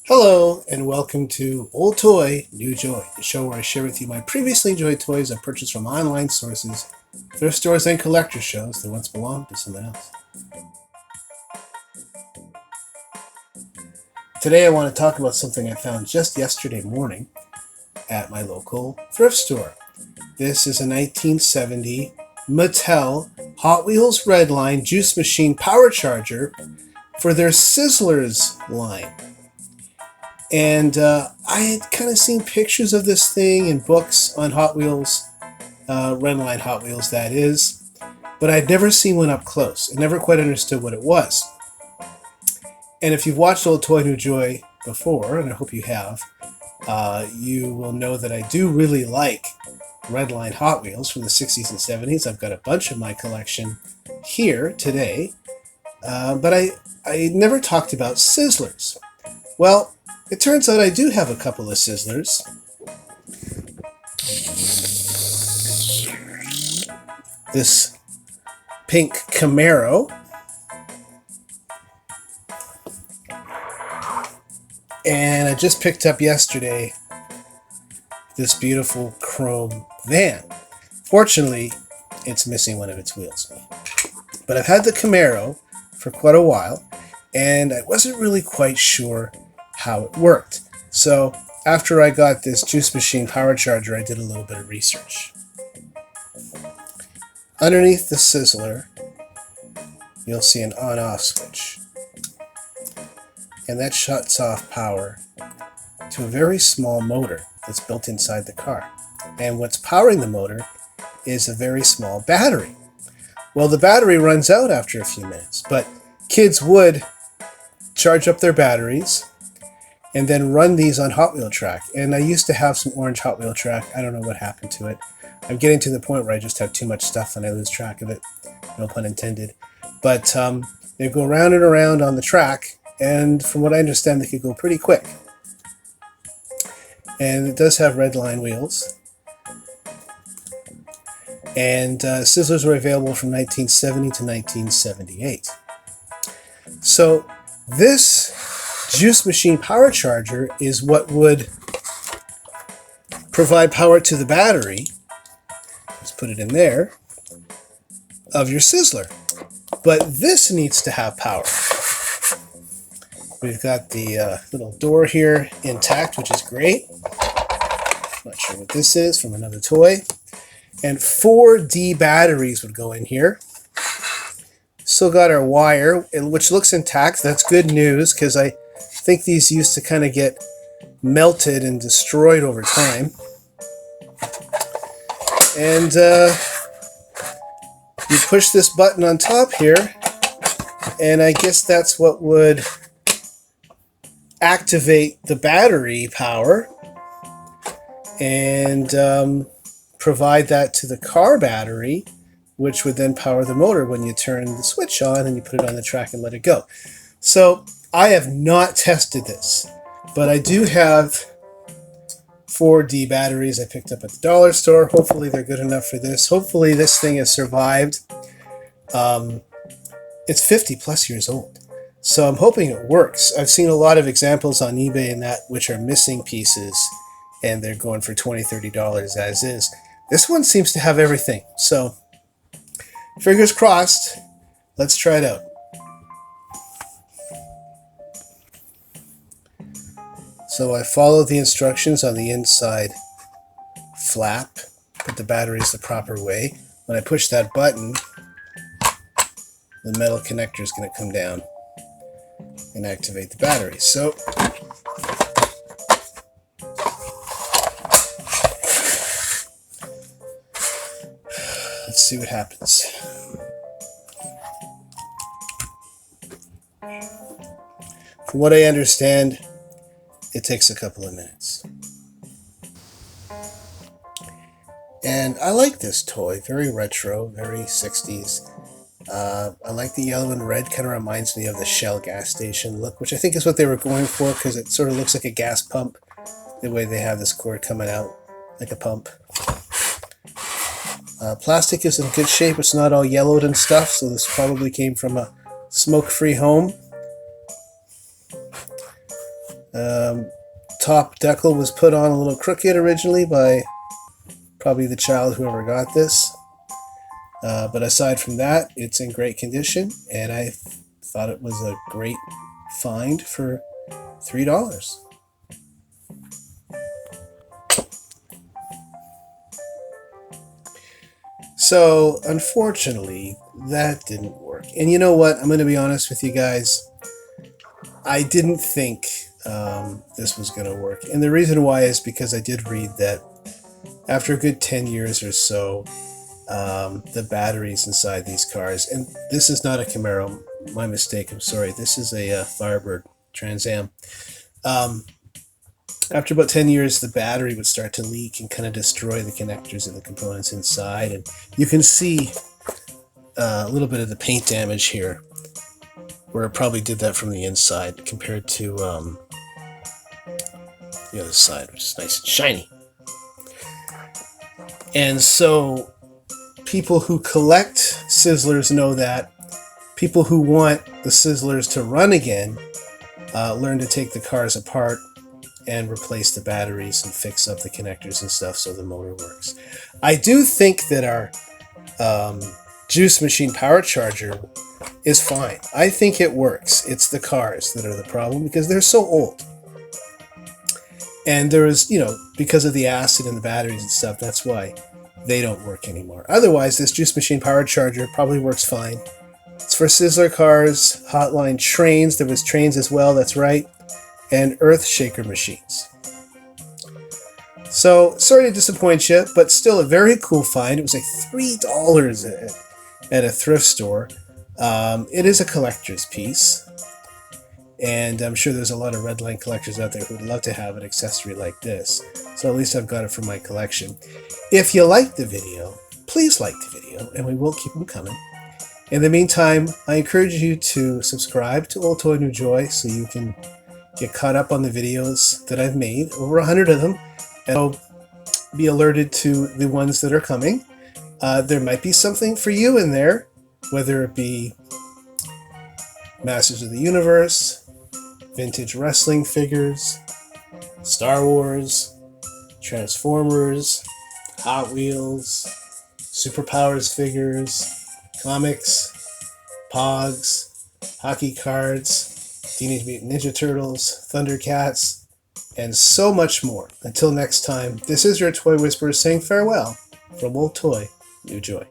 Hello and welcome to Old Toy, New Joy, the show where I share with you my previously enjoyed toys I purchased from online sources, thrift stores, and collector shows that once belonged to someone else. Today I want to talk about something I found just yesterday morning at my local thrift store. This is a 1970 Mattel Hot Wheels Redline juice machine power charger for their Sizzlers line. And I had kind of seen pictures of this thing in books on Hot Wheels, Redline Hot Wheels that is, but I'd never seen one up close. I never quite understood what it was. And if you've watched Old Toy New Joy before, and I hope you have, you will know that I do really like Redline Hot Wheels from the 60s and 70s. I've got a bunch of my collection here today, but I never talked about Sizzlers. Well, it turns out I do have a couple of Sizzlers. This pink Camaro. And I just picked up yesterday this beautiful chrome van. Fortunately, it's missing one of its wheels. But I've had the Camaro for quite a while, and I wasn't really quite sure how it worked. So after I got this juice machine power charger, I did a little bit of research. Underneath the Sizzler, you'll see an on-off switch. And that shuts off power to a very small motor that's built inside the car. And what's powering the motor is a very small battery. Well, the battery runs out after a few minutes, but kids would charge up their batteries and then run these on Hot Wheel track. And I used to have some orange Hot Wheel track. I don't know what happened to it. I'm getting to the point where I just have too much stuff and I lose track of it. No pun intended. But they go round and around on the track, and from what I understand, they could go pretty quick. And it does have Redline wheels. And Sizzlers were available from 1970 to 1978. So this juice machine power charger is what would provide power to the battery, let's put it in there, of your Sizzler. But this needs to have power. We've got the little door here intact, which is great. Not sure what this is, from another toy. And 4D batteries would go in here. Still got our wire, which looks intact. That's good news, because I think these used to kind of get melted and destroyed over time. And you push this button on top here, and I guess that's what would activate the battery power and provide that to the car battery, which would then power the motor when you turn the switch on and you put it on the track and let it go. So I have not tested this, but I do have 4D batteries I picked up at the dollar store. Hopefully they're good enough for this. Hopefully this thing has survived. It's 50 plus years old, so I'm hoping it works. I've seen a lot of examples on eBay and that which are missing pieces, and they're going for $20, $30 as is. This one seems to have everything, so fingers crossed. Let's try it out. So I followed the instructions on the inside flap, put the batteries the proper way. When I push that button, the metal connector is going to come down and activate the battery. So let's see what happens. From what I understand, it takes a couple of minutes. And I like this toy, very retro, very 60s. I like the yellow and red, kind of reminds me of the Shell gas station look, which I think is what they were going for, because it sort of looks like a gas pump, the way they have this cord coming out like a pump. Plastic is in good shape. It's not all yellowed and stuff, so this probably came from a smoke-free home. Top decal was put on a little crooked originally by probably the child whoever got this. But aside from that, it's in great condition, and I thought it was a great find for $3. So, unfortunately, that didn't work. And you know what? I'm going to be honest with you guys. I didn't think this was going to work. And the reason why is because I did read that after a good 10 years or so, the batteries inside these cars, and this is not a Camaro, my mistake, I'm sorry, this is a Firebird Trans Am. After about 10 years, the battery would start to leak and kind of destroy the connectors and the components inside. And you can see a little bit of the paint damage here, where it probably did that from the inside compared to the other side, which is nice and shiny. And so people who collect Sizzlers know that. People who want the Sizzlers to run again learn to take the cars apart and replace the batteries and fix up the connectors and stuff so the motor works. I do think that our juice machine power charger is fine. I think it works. It's the cars that are the problem because they're so old. And there is, because of the acid in the batteries and stuff, that's why they don't work anymore. Otherwise, this juice machine power charger probably works fine. It's for Sizzler cars, Hotline trains. There was trains as well, that's right. And earth shaker machines. So, sorry to disappoint you, but still a very cool find. It was like $3 at a thrift store. It is a collector's piece. And I'm sure there's a lot of Redline collectors out there who would love to have an accessory like this. So at least I've got it for my collection. If you liked the video, please like the video, and we will keep them coming. In the meantime, I encourage you to subscribe to Old Toy New Joy so you can get caught up on the videos that I've made, over 100 of them, and be alerted to the ones that are coming. There might be something for you in there, whether it be Masters of the Universe, vintage wrestling figures, Star Wars, Transformers, Hot Wheels, Superpowers figures, comics, Pogs, hockey cards, Teenage Mutant Ninja Turtles, Thundercats, and so much more. Until next time, this is your Toy Whisperer saying farewell from Old Toy, New Joy.